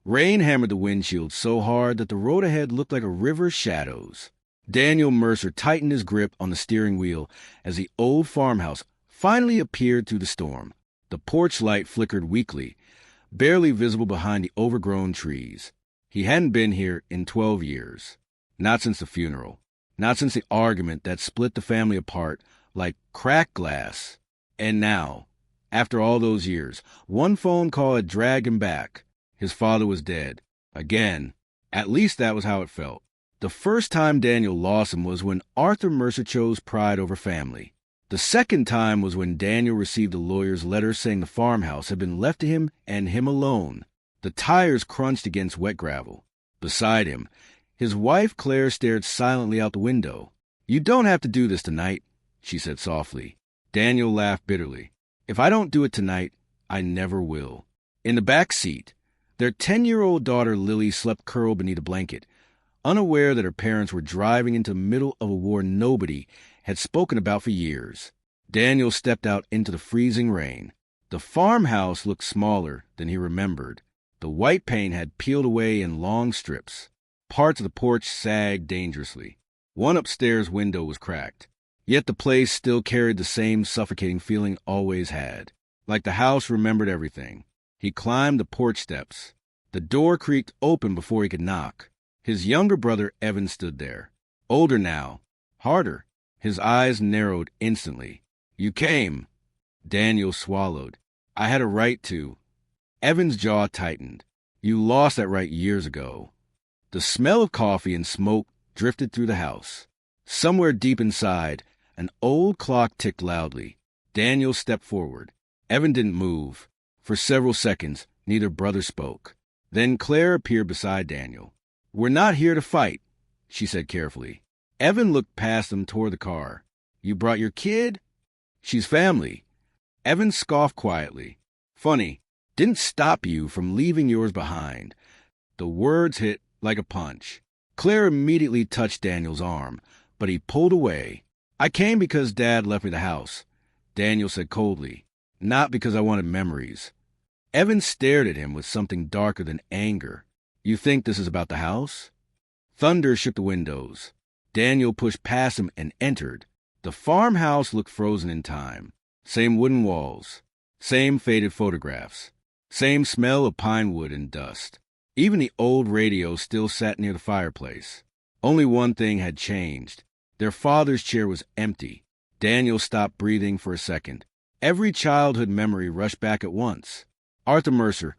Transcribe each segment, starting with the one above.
Rain hammered the windshield so hard that the road ahead looked like a river of shadows. Daniel Mercer tightened his grip on the steering wheel as the old farmhouse finally appeared through the storm. The porch light flickered weakly, barely visible behind the overgrown trees. He hadn't been here in 12 years. Not since the funeral. Not since the argument that split the family apart like cracked glass. And now, after all those years, one phone call had dragged him back. His father was dead. Again. At least that was how it felt. The first time Daniel lost him was when Arthur Mercer chose pride over family. The second time was when Daniel received a lawyer's letter saying the farmhouse had been left to him and him alone. The tires crunched against wet gravel. Beside him, his wife Claire stared silently out the window. "You don't have to do this tonight," she said softly. Daniel laughed bitterly. "If I don't do it tonight, I never will." In the back seat, their 10-year-old daughter Lily slept curled beneath a blanket, unaware that her parents were driving into the middle of a war nobody had spoken about for years. Daniel stepped out into the freezing rain. The farmhouse looked smaller than he remembered. The white paint had peeled away in long strips. Parts of the porch sagged dangerously. One upstairs window was cracked. Yet the place still carried the same suffocating feeling always had. Like the house remembered everything. He climbed the porch steps. The door creaked open before he could knock. His younger brother Evan stood there. Older now. Harder. His eyes narrowed instantly. "You came." Daniel swallowed. "I had a right to." Evan's jaw tightened. "You lost that right years ago." The smell of coffee and smoke drifted through the house. Somewhere deep inside, an old clock ticked loudly. Daniel stepped forward. Evan didn't move. For several seconds, neither brother spoke. Then Claire appeared beside Daniel. "We're not here to fight," she said carefully. Evan looked past them toward the car. "You brought your kid?" "She's family." Evan scoffed quietly. "Funny, didn't stop you from leaving yours behind." The words hit like a punch. Claire immediately touched Daniel's arm, but he pulled away. "I came because Dad left me the house," Daniel said coldly. "Not because I wanted memories." Evan stared at him with something darker than anger. "You think this is about the house?" Thunder shook the windows. Daniel pushed past him and entered. The farmhouse looked frozen in time. Same wooden walls. Same faded photographs. Same smell of pine wood and dust. Even the old radio still sat near the fireplace. Only one thing had changed. Their father's chair was empty. Daniel stopped breathing for a second. Every childhood memory rushed back at once. Arthur Mercer,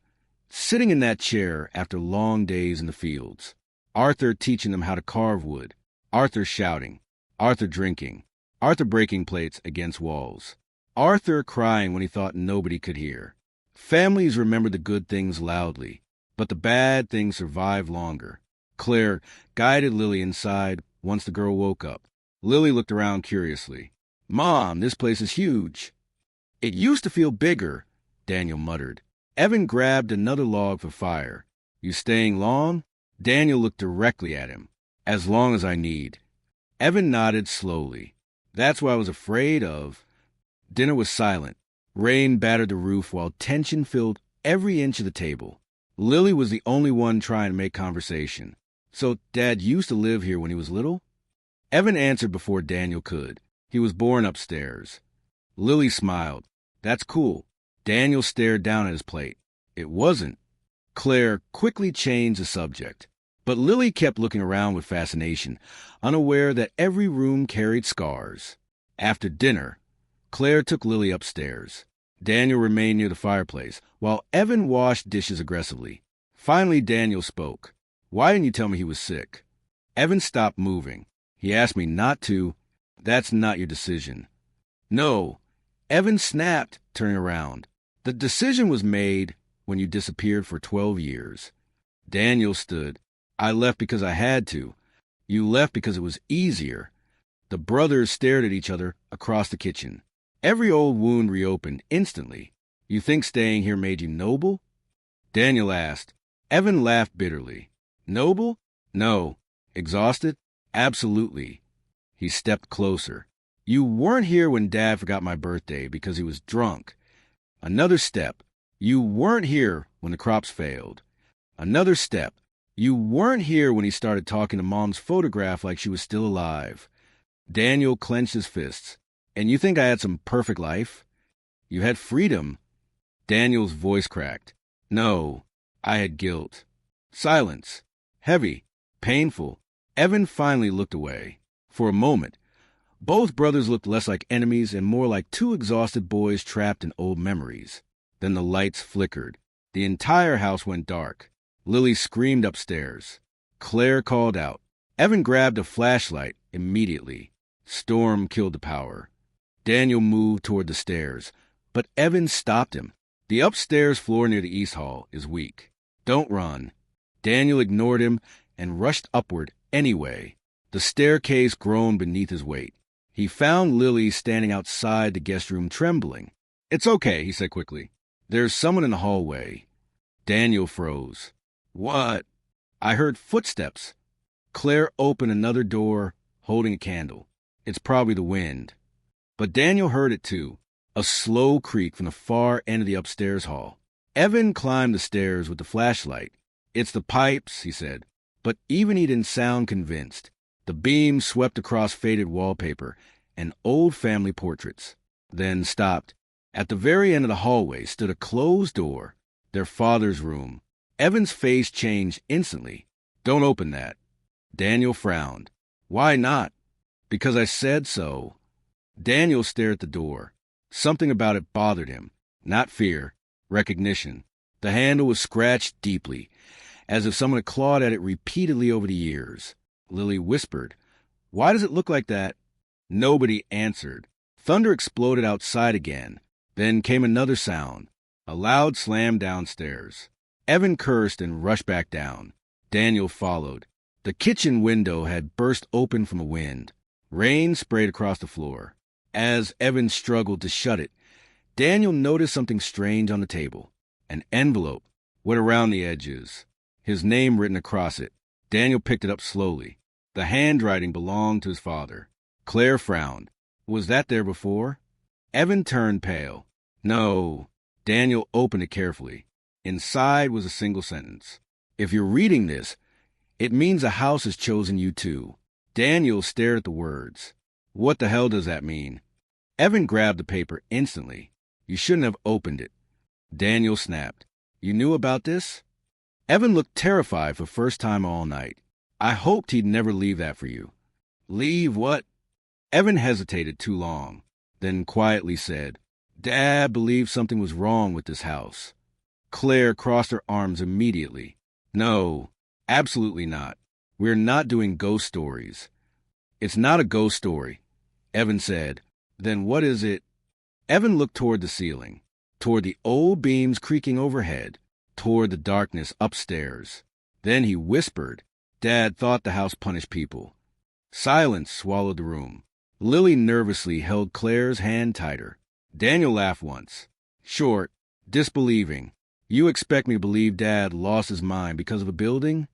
sitting in that chair after long days in the fields. Arthur teaching them how to carve wood. Arthur shouting. Arthur drinking. Arthur breaking plates against walls. Arthur crying when he thought nobody could hear. Families remember the good things loudly, but the bad things survive longer. Claire guided Lily inside once the girl woke up. Lily looked around curiously. "Mom, this place is huge." "It used to feel bigger," Daniel muttered. Evan grabbed another log for fire. "You staying long?" Daniel looked directly at him. "As long as I need." Evan nodded slowly. "That's what I was afraid of." Dinner was silent. Rain battered the roof while tension filled every inch of the table. Lily was the only one trying to make conversation. "So Dad used to live here when he was little?" Evan answered before Daniel could. "He was born upstairs." Lily smiled. "That's cool." Daniel stared down at his plate. "It wasn't." Claire quickly changed the subject. But Lily kept looking around with fascination, unaware that every room carried scars. After dinner, Claire took Lily upstairs. Daniel remained near the fireplace, while Evan washed dishes aggressively. Finally, Daniel spoke. "Why didn't you tell me he was sick?" Evan stopped moving. "He asked me not to." "That's not your decision." "No." Evan snapped, turning around. "The decision was made when you disappeared for 12 years. Daniel stood. "I left because I had to. You left because it was easier." The brothers stared at each other across the kitchen. Every old wound reopened instantly. "You think staying here made you noble?" Daniel asked. Evan laughed bitterly. "Noble? No. Exhausted? Absolutely." He stepped closer. "You weren't here when Dad forgot my birthday because he was drunk." Another step. "You weren't here when the crops failed." Another step. You weren't here when he started talking to Mom's photograph like she was still alive. Daniel clenched his fists. And you think I had some perfect life? You had freedom. Daniel's voice cracked. No, I had guilt. Silence. Heavy. Painful. Evan finally looked away. For a moment, both brothers looked less like enemies and more like two exhausted boys trapped in old memories. Then the lights flickered. The entire house went dark. Lily screamed upstairs. Claire called out. Evan grabbed a flashlight immediately. Storm killed the power. Daniel moved toward the stairs, but Evan stopped him. The upstairs floor near the East Hall is weak. Don't run. Daniel ignored him and rushed upward anyway. The staircase groaned beneath his weight. He found Lily standing outside the guest room trembling. It's okay, he said quickly. There's someone in the hallway. Daniel froze. What? I heard footsteps. Claire opened another door, holding a candle. It's probably the wind. But Daniel heard it too, a slow creak from the far end of the upstairs hall. Evan climbed the stairs with the flashlight. It's the pipes, he said. But even he didn't sound convinced. The beam swept across faded wallpaper and old family portraits, then stopped. At the very end of the hallway stood a closed door, their father's room. Evan's face changed instantly. Don't open that. Daniel frowned. Why not? Because I said so. Daniel stared at the door. Something about it bothered him. Not fear, recognition. The handle was scratched deeply, as if someone had clawed at it repeatedly over the years. Lily whispered, Why does it look like that? Nobody answered. Thunder exploded outside again. Then came another sound, a loud slam downstairs. Evan cursed and rushed back down. Daniel followed. The kitchen window had burst open from a wind. Rain sprayed across the floor. As Evan struggled to shut it, Daniel noticed something strange on the table. An envelope, wet around the edges. His name written across it. Daniel picked it up slowly. The handwriting belonged to his father. Claire frowned. Was that there before? Evan turned pale. No. Daniel opened it carefully. Inside was a single sentence. If you're reading this, it means a house has chosen you too. Daniel stared at the words. What the hell does that mean? Evan grabbed the paper instantly. You shouldn't have opened it. Daniel snapped. You knew about this? Evan looked terrified for the first time all night. I hoped he'd never leave that for you. Leave what? Evan hesitated too long, then quietly said, Dad believed something was wrong with this house. Claire crossed her arms immediately. No, absolutely not. We're not doing ghost stories. It's not a ghost story, Evan said. Then what is it? Evan looked toward the ceiling, toward the old beams creaking overhead, toward the darkness upstairs. Then he whispered, Dad thought the house punished people. Silence swallowed the room. Lily nervously held Claire's hand tighter. Daniel laughed once. Short, disbelieving. You expect me to believe Dad lost his mind because of a building?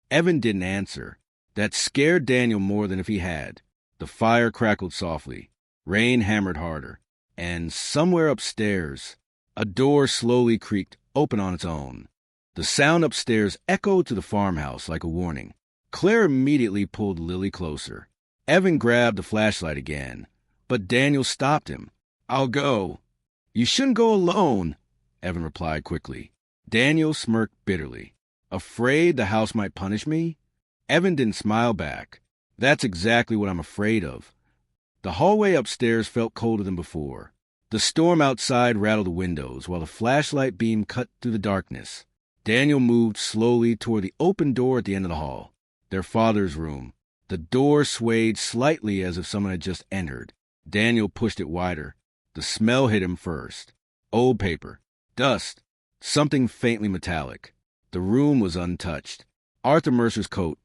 Evan didn't answer. That scared Daniel more than if he had. The fire crackled softly. Rain hammered harder. And somewhere upstairs, a door slowly creaked open on its own. The sound upstairs echoed to the farmhouse like a warning. Claire immediately pulled Lily closer. Evan grabbed the flashlight again, but Daniel stopped him. I'll go. You shouldn't go alone, Evan replied quickly. Daniel smirked bitterly. Afraid the house might punish me? Evan didn't smile back. That's exactly what I'm afraid of. The hallway upstairs felt colder than before. The storm outside rattled the windows while the flashlight beam cut through the darkness. Daniel moved slowly toward the open door at the end of the hall, their father's room. The door swayed slightly as if someone had just entered. Daniel pushed it wider. The smell hit him first. Old paper. Dust. Something faintly metallic. The room was untouched. Arthur Mercer's coat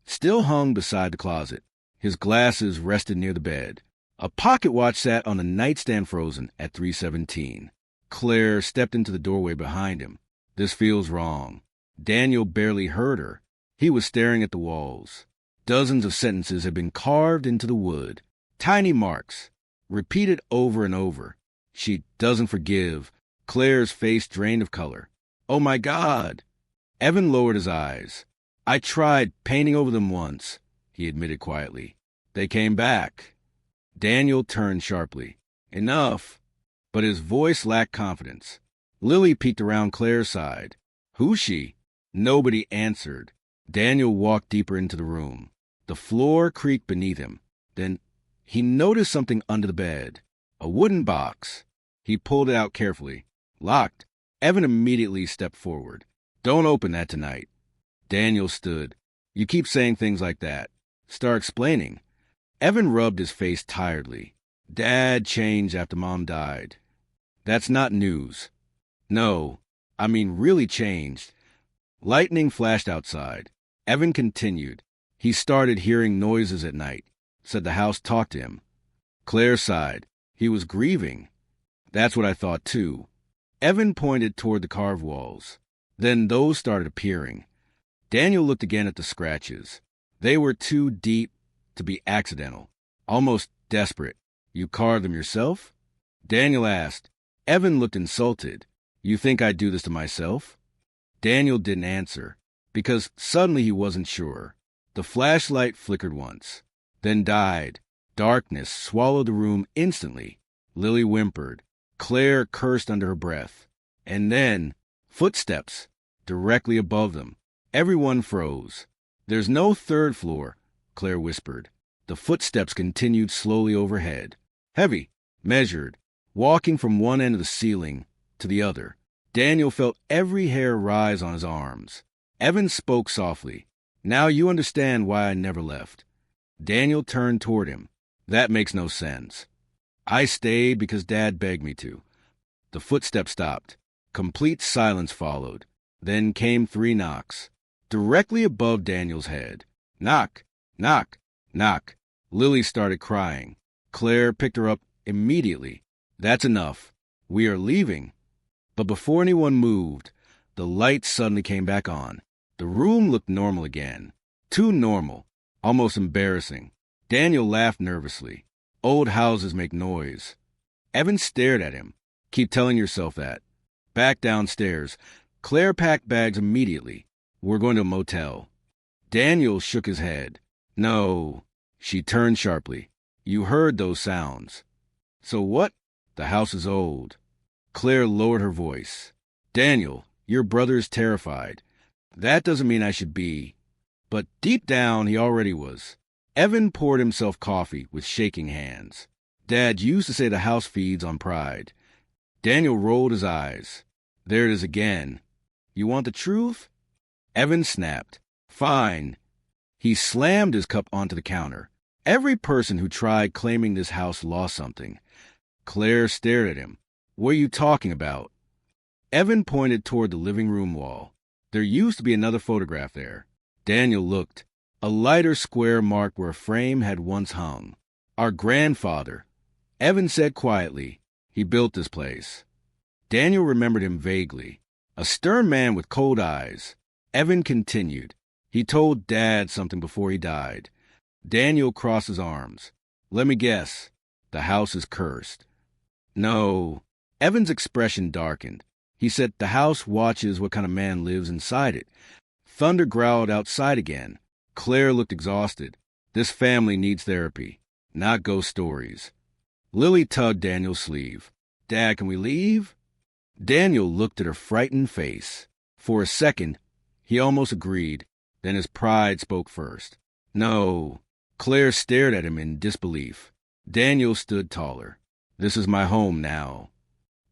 still hung beside the closet. His glasses rested near the bed. A pocket watch sat on the nightstand frozen at 3:17. Claire stepped into the doorway behind him. This feels wrong. Daniel barely heard her. He was staring at the walls. Dozens of sentences had been carved into the wood. Tiny marks, repeated over and over. She doesn't forgive. Claire's face drained of color. Oh my God! Evan lowered his eyes. I tried painting over them once, he admitted quietly. They came back. Daniel turned sharply. Enough. But his voice lacked confidence. Lily peeked around Claire's side. Who's she? Nobody answered. Daniel walked deeper into the room. The floor creaked beneath him. Then he noticed something under the bed. A wooden box. He pulled it out carefully. Locked. Evan immediately stepped forward. Don't open that tonight. Daniel stood. You keep saying things like that. Start explaining. Evan rubbed his face tiredly. Dad changed after Mom died. That's not news. No, I mean really changed. Lightning flashed outside. Evan continued. He started hearing noises at night. Said the house talked to him. Claire sighed. He was grieving. That's what I thought too. Evan pointed toward the carved walls. Then those started appearing. Daniel looked again at the scratches. They were too deep to be accidental, almost desperate. You carved them yourself? Daniel asked. Evan looked insulted. You think I'd do this to myself? Daniel didn't answer, because suddenly he wasn't sure. The flashlight flickered once, then died. Darkness swallowed the room instantly. Lily whimpered. Claire cursed under her breath. And then, footsteps, directly above them. Everyone froze. There's no third floor, Claire whispered. The footsteps continued slowly overhead. Heavy, measured, walking from one end of the ceiling to the other. Daniel felt every hair rise on his arms. Evan spoke softly. Now you understand why I never left. Daniel turned toward him. That makes no sense. I stayed because Dad begged me to. The footsteps stopped. Complete silence followed. Then came 3 knocks. Directly above Daniel's head. Knock, knock, knock. Lily started crying. Claire picked her up immediately. That's enough. We are leaving. But before anyone moved, the lights suddenly came back on. The room looked normal again. Too normal. Almost embarrassing. Daniel laughed nervously. Old houses make noise. Evan stared at him. Keep telling yourself that. Back downstairs. Claire packed bags immediately. We're going to a motel. Daniel shook his head. No. She turned sharply. You heard those sounds. So what? The house is old. Claire lowered her voice. Daniel, your brother is terrified. That doesn't mean I should be. But deep down, he already was. Evan poured himself coffee with shaking hands. Dad used to say the house feeds on pride. Daniel rolled his eyes. There it is again. You want the truth? Evan snapped. Fine. He slammed his cup onto the counter. Every person who tried claiming this house lost something. Claire stared at him. What are you talking about? Evan pointed toward the living room wall. There used to be another photograph there. Daniel looked. A lighter square marked where a frame had once hung. Our grandfather. Evan said quietly. He built this place. Daniel remembered him vaguely. A stern man with cold eyes. Evan continued. He told Dad something before he died. Daniel crossed his arms. Let me guess. The house is cursed. No. Evan's expression darkened. He said the house watches what kind of man lives inside it. Thunder growled outside again. Claire looked exhausted. This family needs therapy, not ghost stories. Lily tugged Daniel's sleeve. Dad, can we leave? Daniel looked at her frightened face. For a second, he almost agreed. Then his pride spoke first. No. Claire stared at him in disbelief. Daniel stood taller. This is my home now.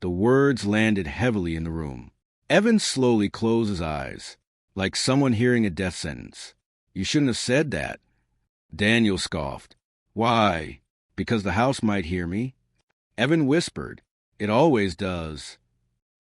The words landed heavily in the room. Evan slowly closed his eyes, like someone hearing a death sentence. You shouldn't have said that. Daniel scoffed. Why? Because the house might hear me? Evan whispered. It always does.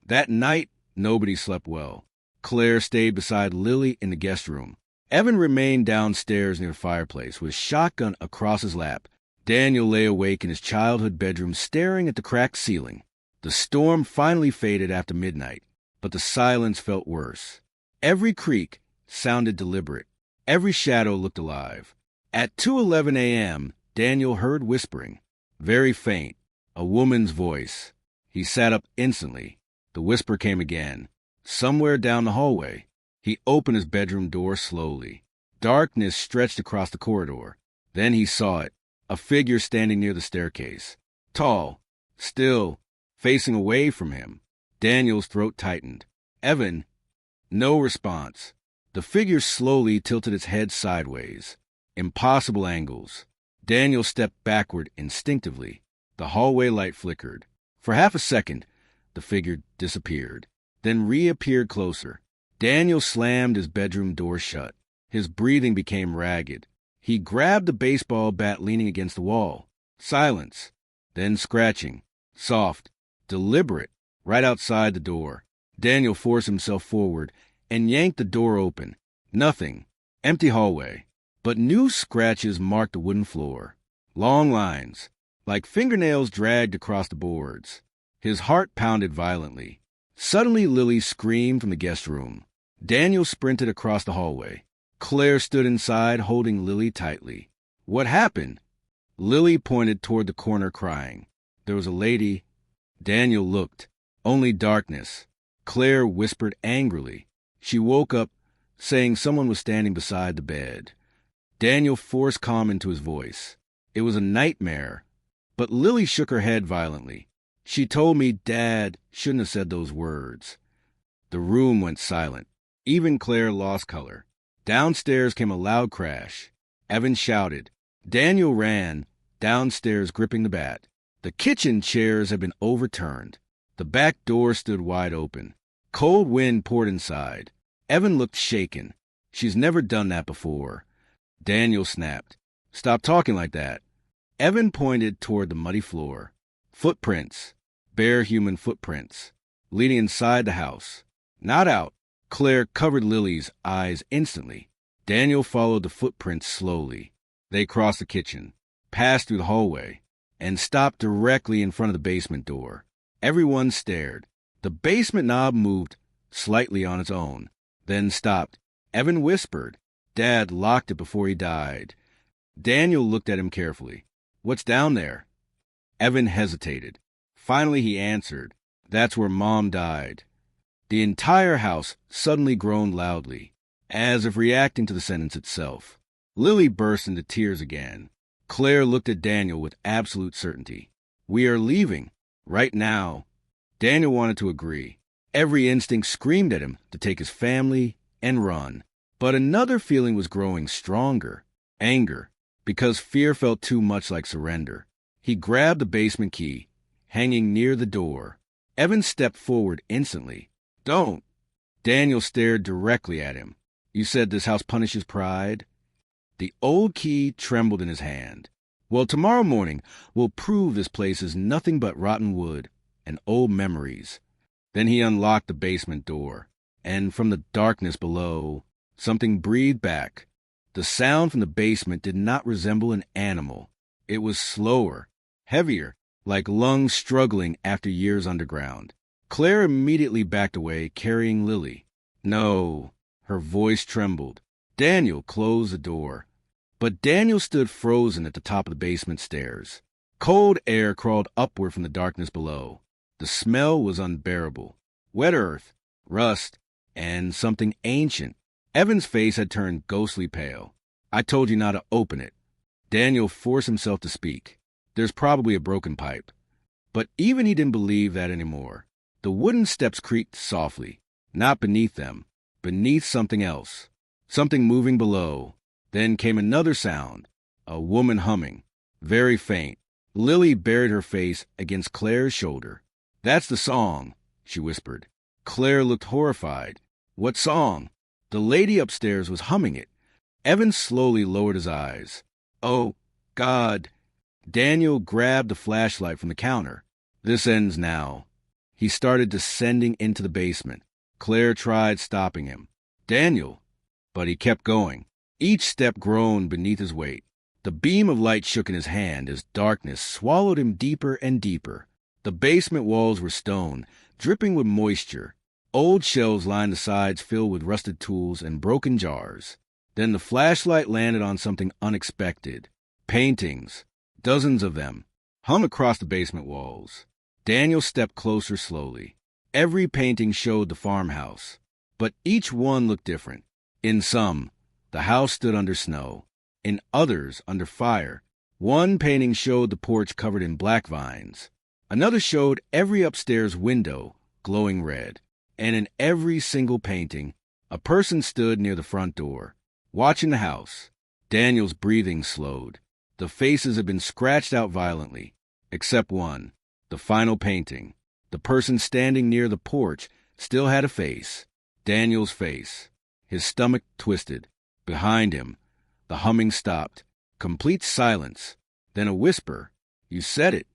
That night, nobody slept well. Claire stayed beside Lily in the guest room. Evan remained downstairs near the fireplace with a shotgun across his lap. Daniel lay awake in his childhood bedroom staring at the cracked ceiling. The storm finally faded after midnight, but the silence felt worse. Every creak sounded deliberate. Every shadow looked alive. At 2:11 a.m., Daniel heard whispering. Very faint. A woman's voice. He sat up instantly. The whisper came again. Somewhere down the hallway. He opened his bedroom door slowly. Darkness stretched across the corridor. Then he saw it, a figure standing near the staircase. Tall, still, facing away from him. Daniel's throat tightened. "Evan." No response. The figure slowly tilted its head sideways. Impossible angles. Daniel stepped backward instinctively. The hallway light flickered. For half a second, the figure disappeared, then reappeared closer. Daniel slammed his bedroom door shut. His breathing became ragged. He grabbed the baseball bat leaning against the wall. Silence. Then scratching. Soft. Deliberate. Right outside the door. Daniel forced himself forward and yanked the door open. Nothing. Empty hallway. But new scratches marked the wooden floor. Long lines, like fingernails dragged across the boards. His heart pounded violently. Suddenly, Lily screamed from the guest room. Daniel sprinted across the hallway. Claire stood inside, holding Lily tightly. "What happened?" Lily pointed toward the corner, crying. There was a lady. Daniel looked. Only darkness. Claire whispered angrily. She woke up, saying someone was standing beside the bed. Daniel forced calm into his voice. "It was a nightmare." But Lily shook her head violently. "She told me Dad shouldn't have said those words." The room went silent. Even Claire lost color. Downstairs came a loud crash. Evan shouted. Daniel ran, downstairs gripping the bat. The kitchen chairs had been overturned. The back door stood wide open. Cold wind poured inside. Evan looked shaken. "She's never done that before." Daniel snapped. "Stop talking like that." Evan pointed toward the muddy floor. Footprints. Bare human footprints. Leading inside the house. Not out. Claire covered Lily's eyes instantly. Daniel followed the footprints slowly. They crossed the kitchen, passed through the hallway, and stopped directly in front of the basement door. Everyone stared. The basement knob moved slightly on its own, then stopped. Evan whispered. Dad locked it before he died. Daniel looked at him carefully. "What's down there?" Evan hesitated. Finally he answered. "That's where Mom died." The entire house suddenly groaned loudly, as if reacting to the sentence itself. Lily burst into tears again. Claire looked at Daniel with absolute certainty. "We are leaving. Right now." Daniel wanted to agree. Every instinct screamed at him to take his family and run. But another feeling was growing stronger. Anger. Because fear felt too much like surrender. He grabbed the basement key, hanging near the door. Evan stepped forward instantly. "Don't." Daniel stared directly at him. "You said this house punishes pride?" The old key trembled in his hand. "Well, tomorrow morning we'll prove this place is nothing but rotten wood and old memories." Then he unlocked the basement door, and from the darkness below, something breathed back. The sound from the basement did not resemble an animal. It was slower, heavier, like lungs struggling after years underground. Claire immediately backed away, carrying Lily. "No." Her voice trembled. Daniel closed the door. But Daniel stood frozen at the top of the basement stairs. Cold air crawled upward from the darkness below. The smell was unbearable. Wet earth, rust, and something ancient. Evan's face had turned ghostly pale. "I told you not to open it." Daniel forced himself to speak. "There's probably a broken pipe." But even he didn't believe that anymore. The wooden steps creaked softly, not beneath them, beneath something else, something moving below. Then came another sound, a woman humming, very faint. Lily buried her face against Claire's shoulder. "That's the song," she whispered. Claire looked horrified. "What song?" The lady upstairs was humming it. Evan slowly lowered his eyes. "Oh, God." Daniel grabbed the flashlight from the counter. "This ends now." He started descending into the basement. Claire tried stopping him. "Daniel." But he kept going. Each step groaned beneath his weight. The beam of light shook in his hand as darkness swallowed him deeper and deeper. The basement walls were stone, dripping with moisture. Old shelves lined the sides filled with rusted tools and broken jars. Then the flashlight landed on something unexpected. Paintings, dozens of them, hung across the basement walls. Daniel stepped closer slowly. Every painting showed the farmhouse. But each one looked different. In some, the house stood under snow. In others, under fire. One painting showed the porch covered in black vines. Another showed every upstairs window glowing red. And in every single painting, a person stood near the front door, watching the house. Daniel's breathing slowed. The faces had been scratched out violently, except one, the final painting. The person standing near the porch still had a face. Daniel's face. His stomach twisted. Behind him, the humming stopped. Complete silence. Then a whisper. "You said it."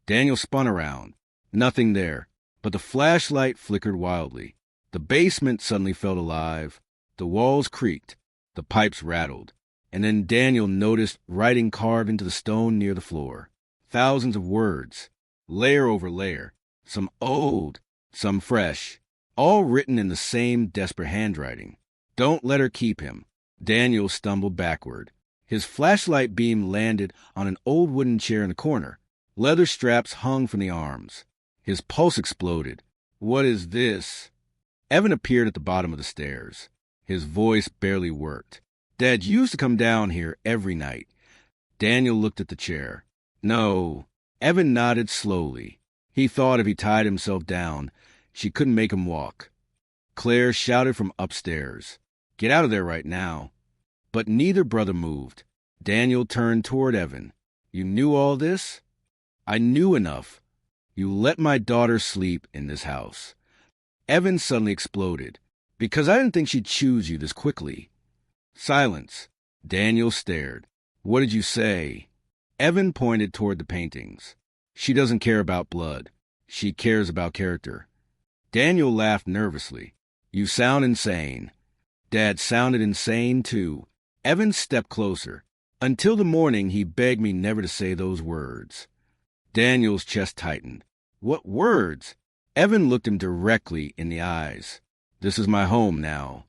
Daniel spun around. Nothing there, but the flashlight flickered wildly. The basement suddenly felt alive. The walls creaked. The pipes rattled. And then Daniel noticed writing carved into the stone near the floor. Thousands of words, layer over layer, some old, some fresh, all written in the same desperate handwriting. "Don't let her keep him." Daniel stumbled backward. His flashlight beam landed on an old wooden chair in the corner. Leather straps hung from the arms. His pulse exploded. "What is this?" Evan appeared at the bottom of the stairs. His voice barely worked. "Dad used to come down here every night." Daniel looked at the chair. "No." Evan nodded slowly. He thought if he tied himself down, she couldn't make him walk. Claire shouted from upstairs, "Get out of there right now." But neither brother moved. Daniel turned toward Evan. "You knew all this?" "I knew enough. You let my daughter sleep in this house." Evan suddenly exploded. "Because I didn't think she'd choose you this quickly." Silence. Daniel stared. "What did you say?" Evan pointed toward the paintings. "She doesn't care about blood. She cares about character." Daniel laughed nervously. "You sound insane." Dad sounded insane, too. Evan stepped closer. "Until the morning, he begged me never to say those words." Daniel's chest tightened. "What words?" Evan looked him directly in the eyes. "This is my home now."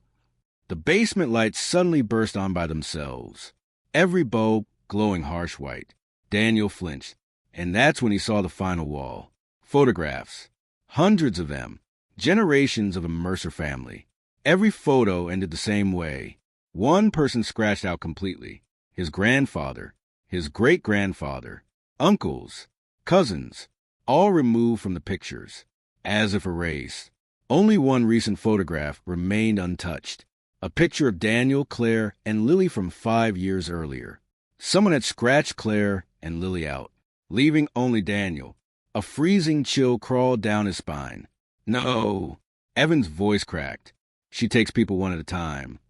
The basement lights suddenly burst on by themselves, every bulb glowing harsh white. Daniel flinched, and that's when he saw the final wall. Photographs. Hundreds of them. Generations of a Mercer family. Every photo ended the same way. One person scratched out completely. His grandfather, his great-grandfather, uncles, cousins, all removed from the pictures, as if erased. Only one recent photograph remained untouched. A picture of Daniel, Claire, and Lily from 5 years earlier. Someone had scratched Claire and Lily out, leaving only Daniel. A freezing chill crawled down his spine. "No." Evan's voice cracked. "She takes people one at a time."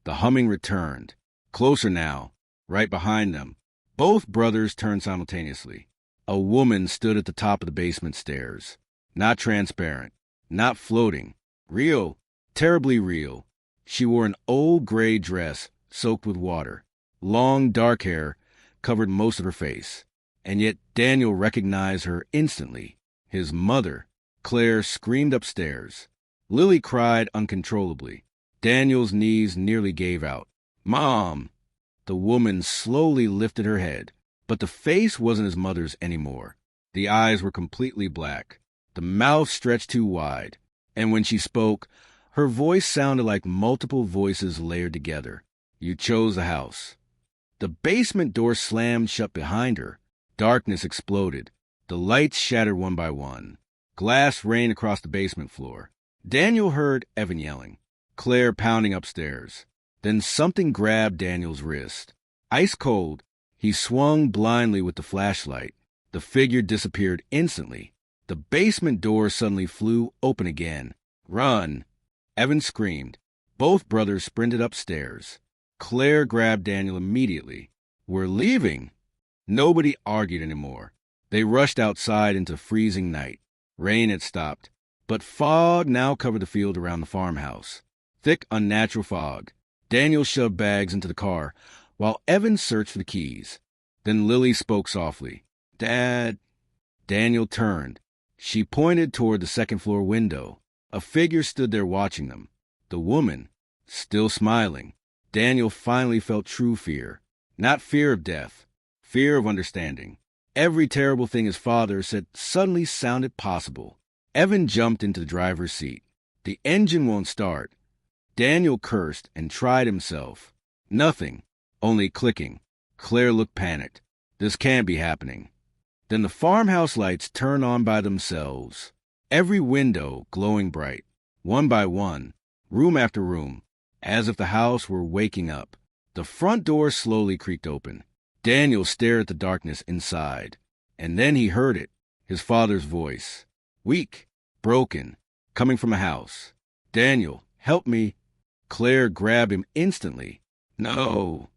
The humming returned. Closer now, right behind them. Both brothers turned simultaneously. A woman stood at the top of the basement stairs. Not transparent. Not floating. Real. Terribly real. She wore an old gray dress soaked with water. Long, dark hair covered most of her face. And yet Daniel recognized her instantly. His mother. Claire screamed upstairs. Lily cried uncontrollably. Daniel's knees nearly gave out. "Mom!" The woman slowly lifted her head. But the face wasn't his mother's anymore. The eyes were completely black. The mouth stretched too wide. And when she spoke, her voice sounded like multiple voices layered together. "You chose the house." The basement door slammed shut behind her. Darkness exploded. The lights shattered one by one. Glass rained across the basement floor. Daniel heard Evan yelling, Claire pounding upstairs. Then something grabbed Daniel's wrist. Ice cold, he swung blindly with the flashlight. The figure disappeared instantly. The basement door suddenly flew open again. "Run!" Evan screamed. Both brothers sprinted upstairs. Claire grabbed Daniel immediately. "We're leaving!" Nobody argued anymore. They rushed outside into freezing night. Rain had stopped, but fog now covered the field around the farmhouse. Thick, unnatural fog. Daniel shoved bags into the car, while Evan searched for the keys. Then Lily spoke softly. "Dad." Daniel turned. She pointed toward the second-floor window. A figure stood there watching them. The woman, still smiling. Daniel finally felt true fear. Not fear of death. Fear of understanding. Every terrible thing his father said suddenly sounded possible. Evan jumped into the driver's seat. "The engine won't start." Daniel cursed and tried himself. Nothing, only clicking. Claire looked panicked. This can't be happening. Then the farmhouse lights turned on by themselves. Every window glowing bright, one by one, room after room, as if the house were waking up. The front door slowly creaked open. Daniel stared at the darkness inside, and then he heard it, his father's voice. Weak, broken, coming from a house. "Daniel, help me." Claire grabbed him instantly. "No."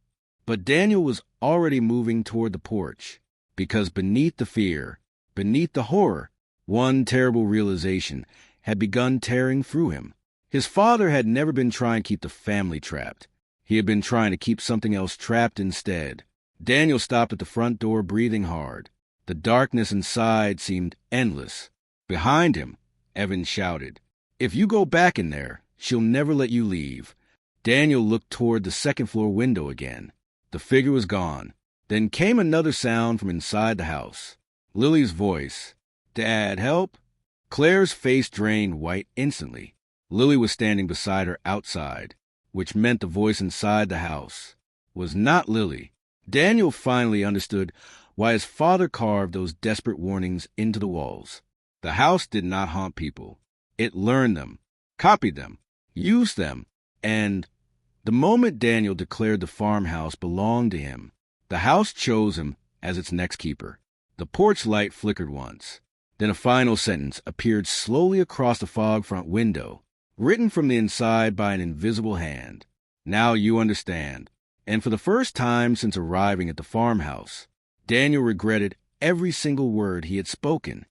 But Daniel was already moving toward the porch, because beneath the fear, beneath the horror, one terrible realization had begun tearing through him. His father had never been trying to keep the family trapped. He had been trying to keep something else trapped instead. Daniel stopped at the front door, breathing hard. The darkness inside seemed endless. Behind him, Evan shouted, "If you go back in there, she'll never let you leave." Daniel looked toward the second-floor window again. The figure was gone. Then came another sound from inside the house. Lily's voice. "Dad, help?" Claire's face drained white instantly. Lily was standing beside her outside, which meant the voice inside the house was not Lily. Daniel finally understood why his father carved those desperate warnings into the walls. The house did not haunt people. It learned them, copied them, used them, and the moment Daniel declared the farmhouse belonged to him, the house chose him as its next keeper. The porch light flickered once. Then a final sentence appeared slowly across the fog front window, written from the inside by an invisible hand. "Now you understand." And for the first time since arriving at the farmhouse, Daniel regretted every single word he had spoken.